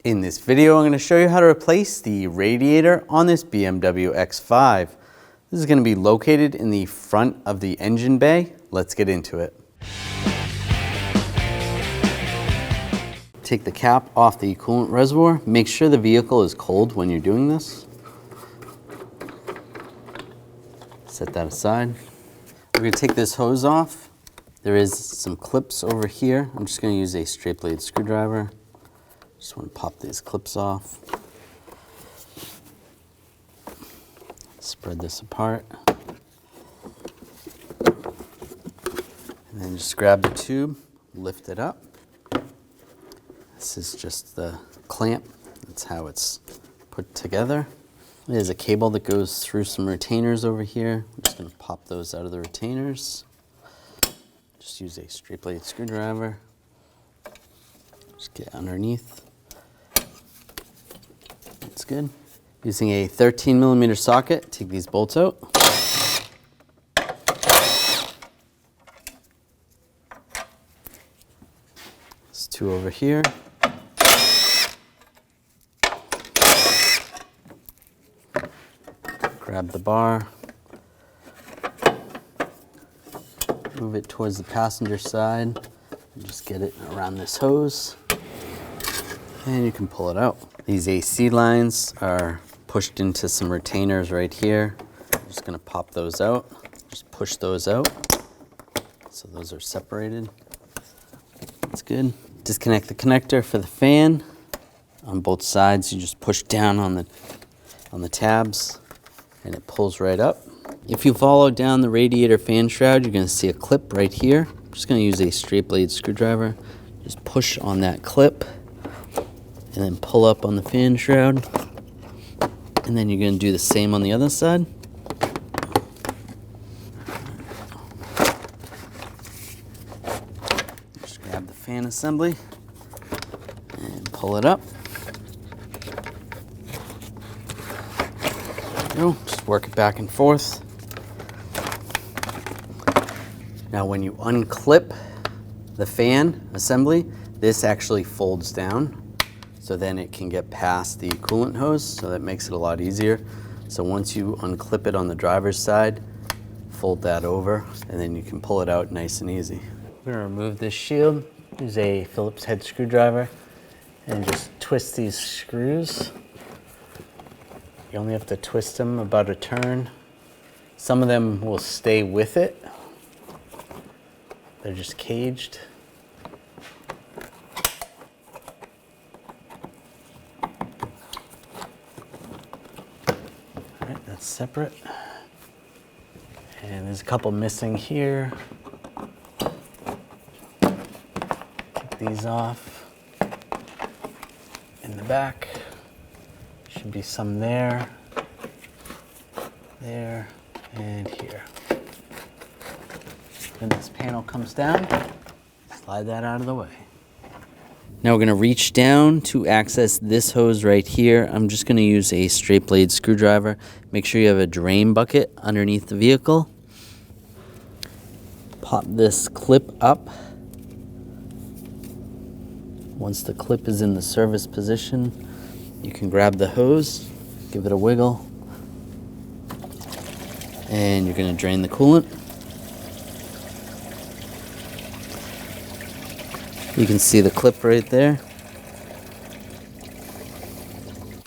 In this video, I'm going to show you how to replace the radiator on this BMW X5. This is going to be located in the front of the engine bay. Let's get into it. Take the cap off the coolant reservoir. Make sure the vehicle is cold when you're doing this. Set that aside. We're going to take this hose off. There is some clips over here. I'm just going to use a straight blade screwdriver. Just want to pop these clips off. Spread this apart. And then just grab the tube, lift it up. This is just the clamp. That's how it's put together. There's a cable that goes through some retainers over here. I'm just going to pop those out of the retainers. Just use a straight blade screwdriver. Just get underneath. That's good. Using a 13mm socket, take these bolts out. There's two over here. Grab the bar. Move it towards the passenger side. And just get it around this hose. And you can pull it out. These AC lines are pushed into some retainers right here. I'm just going to pop those out. Just push those out. So those are separated. That's good. Disconnect the connector for the fan. On both sides, you just push down on the tabs and it pulls right up. If you follow down the radiator fan shroud, you're going to see a clip right here. I'm just going to use a straight blade screwdriver. Just push on that clip and then pull up on the fan shroud. And then you're going to do the same on the other side. Just grab the fan assembly and pull it up. There you go. Just work it back and forth. Now when you unclip the fan assembly, this actually folds down. So then it can get past the coolant hose, so that makes it a lot easier. So once you unclip it on the driver's side, fold that over, and then you can pull it out nice and easy. We're gonna remove this shield. Use a Phillips head screwdriver and just twist these screws. You only have to twist them about a turn. Some of them will stay with it. They're just caged. That's separate. And there's a couple missing here. Take these off. In the back, should be some there, there, and here. When this panel comes down, slide that out of the way. Now we're going to reach down to access this hose right here. I'm just going to use a straight blade screwdriver. Make sure you have a drain bucket underneath the vehicle. Pop this clip up. Once the clip is in the service position, you can grab the hose, give it a wiggle, and you're going to drain the coolant. You can see the clip right there.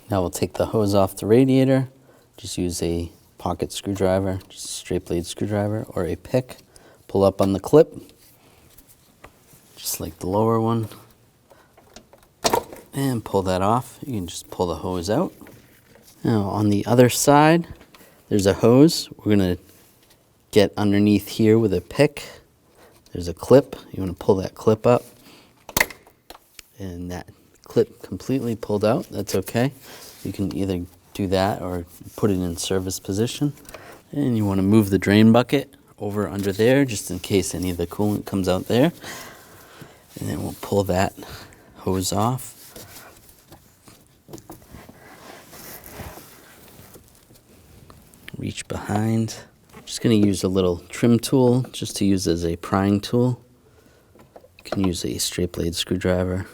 Now we'll take the hose off the radiator. Just use a pocket screwdriver, just a straight blade screwdriver or a pick. Pull up on the clip, just like the lower one. And pull that off. You can just pull the hose out. Now on the other side, there's a hose. We're gonna get underneath here with a pick. There's a clip. You wanna pull that clip up. And that clip completely pulled out. That's okay. You can either do that or put it in service position. And you want to move the drain bucket over under there just in case any of the coolant comes out there. And then we'll pull that hose off. Reach behind. I'm just going to use a little trim tool just to use as a prying tool. You can use a straight blade screwdriver.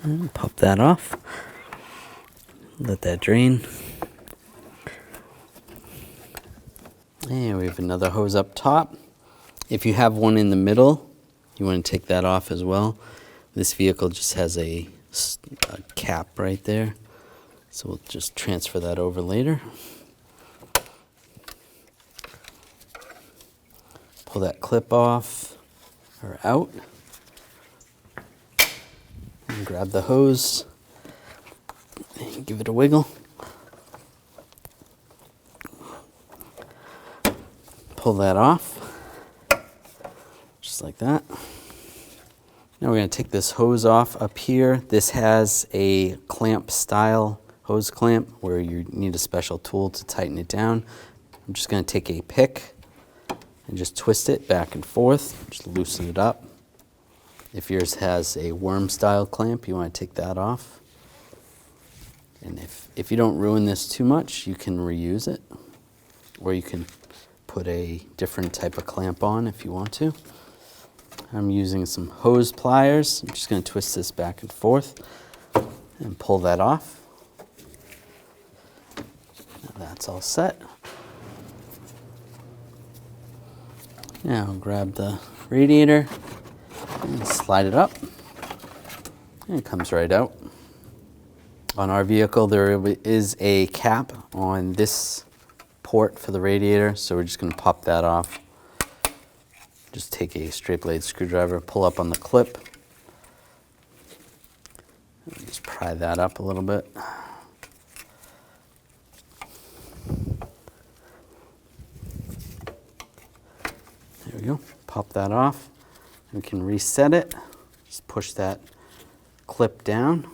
And pop that off. Let that drain. And we have another hose up top. If you have one in the middle, you want to take that off as well. This vehicle just has a cap right there, so we'll just transfer that over later. Pull that clip off or out. And grab the hose and give it a wiggle. Pull that off, just like that. Now we're going to take this hose off up here. This has a clamp style hose clamp where you need a special tool to tighten it down. I'm just going to take a pick and just twist it back and forth, just loosen it up. If yours has a worm style clamp, you want to take that off. And if you don't ruin this too much, you can reuse it, or you can put a different type of clamp on if you want to. I'm using some hose pliers. I'm just going to twist this back and forth and pull that off. Now that's all set. Now grab the radiator and slide it up, and it comes right out. On our vehicle, there is a cap on this port for the radiator, so we're just going to pop that off. Just take a straight blade screwdriver, pull up on the clip, and just pry that up a little bit. There we go. Pop that off. We can reset it. Just push that clip down.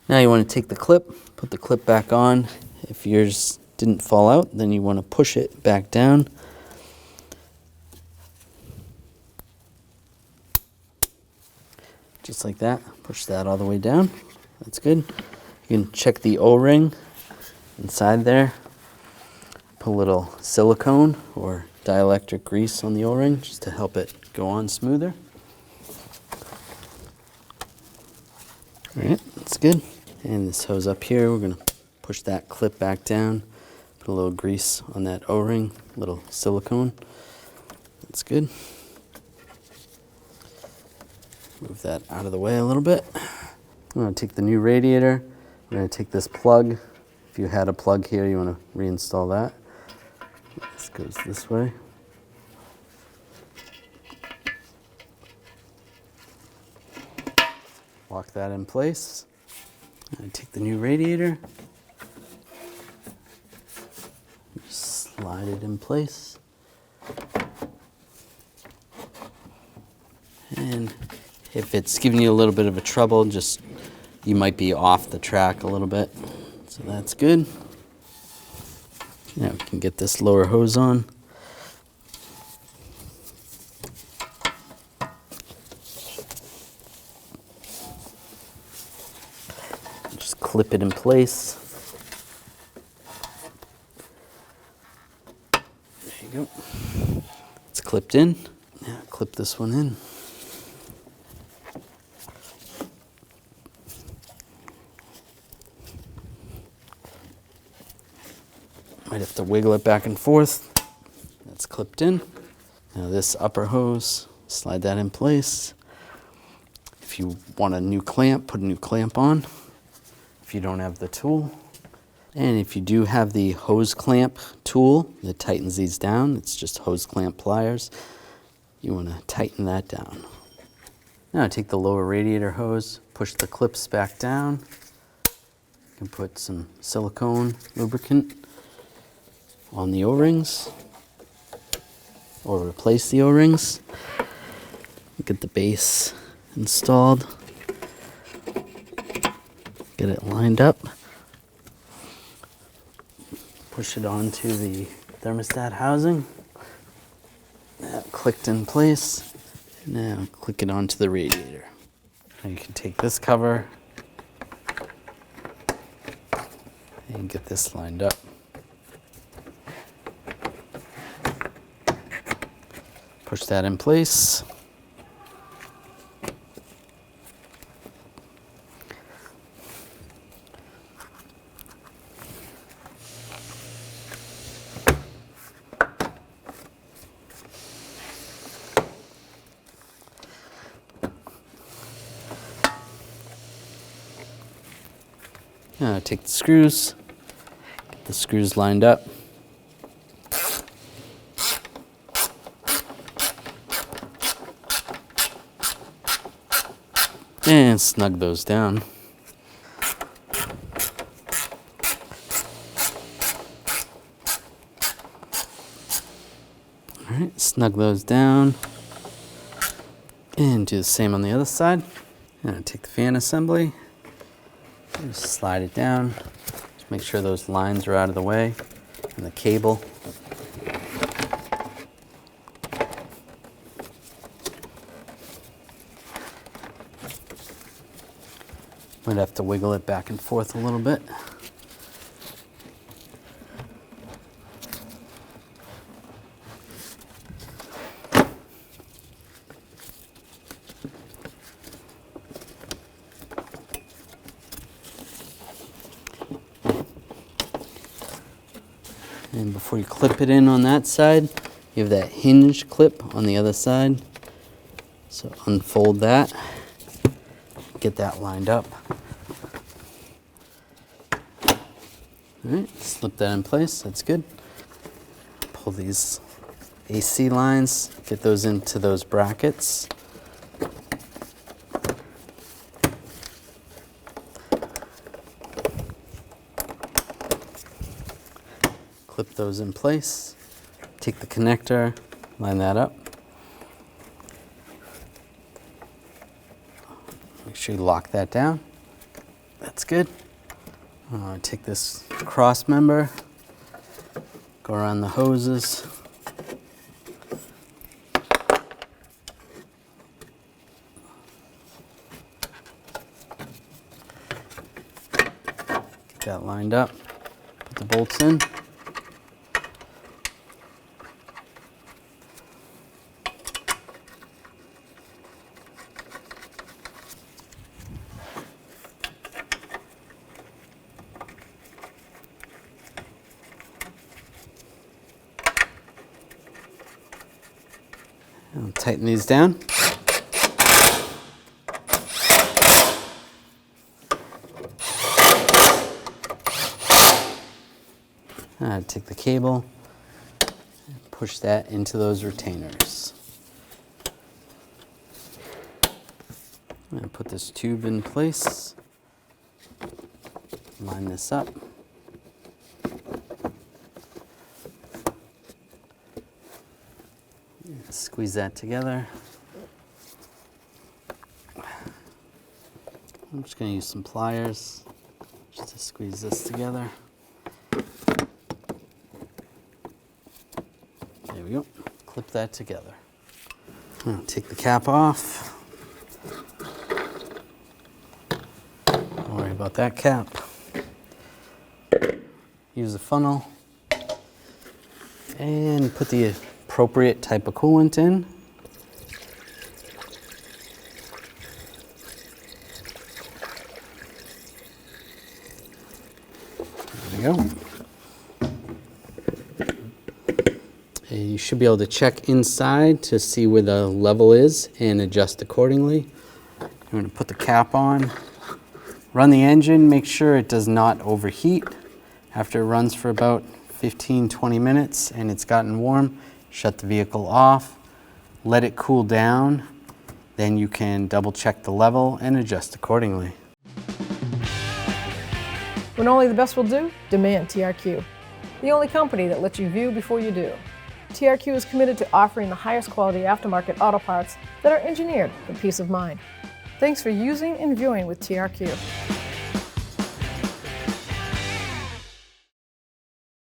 Now you want to take the clip, put the clip back on. If yours didn't fall out, then you want to push it back down. Just like that. Push that all the way down. That's good. You can check the O-ring inside there. Put a little silicone or dielectric grease on the O-ring just to help it go on smoother. All right, that's good. And this hose up here, we're going to push that clip back down. Put a little grease on that O-ring, a little silicone. That's good. Move that out of the way a little bit. I'm going to take the new radiator. We're going to take this plug. If you had a plug here, you want to reinstall that. This goes this way. Lock that in place. I take the new radiator. Just slide it in place. And if it's giving you a little bit of a trouble, just you might be off the track a little bit. So that's good. Now we can get this lower hose on. Just clip it in place. There you go. It's clipped in. Now clip this one in. Might have to wiggle it back and forth. That's clipped in. Now this upper hose, slide that in place. If you want a new clamp, put a new clamp on. If you don't have the tool. And if you do have the hose clamp tool that tightens these down, it's just hose clamp pliers, you want to tighten that down. Now take the lower radiator hose, push the clips back down. You can put some silicone lubricant on the O-rings, or replace the O-rings. Get the base installed. Get it lined up. Push it onto the thermostat housing. That clicked in place. Now click it onto the radiator. Now you can take this cover and get this lined up. Push that in place. Take the screws, get the screws lined up. And snug those down. All right, snug those down. And do the same on the other side. And take the fan assembly, just slide it down. Just make sure those lines are out of the way and the cable. Might have to wiggle it back and forth a little bit. And before you clip it in on that side, you have that hinge clip on the other side. So unfold that, get that lined up. All right, slip that in place, that's good. Pull these AC lines, get those into those brackets. Clip those in place. Take the connector, line that up. Make sure you lock that down. That's good. Take this cross member, go around the hoses. Get that lined up, put the bolts in. I'll tighten these down. Take the cable and push that into those retainers. I'm going to put this tube in place, line this up. Squeeze that together. I'm just going to use some pliers just to squeeze this together. There we go. Clip that together. I'll take the cap off. Don't worry about that cap. Use a funnel and put the appropriate type of coolant in. There we go. You should be able to check inside to see where the level is and adjust accordingly. I'm going to put the cap on, run the engine, make sure it does not overheat. After it runs for about 15-20 minutes and it's gotten warm, shut the vehicle off, let it cool down, then you can double check the level and adjust accordingly. When only the best will do, demand TRQ. The only company that lets you view before you do. TRQ is committed to offering the highest quality aftermarket auto parts that are engineered for peace of mind. Thanks for using and viewing with TRQ.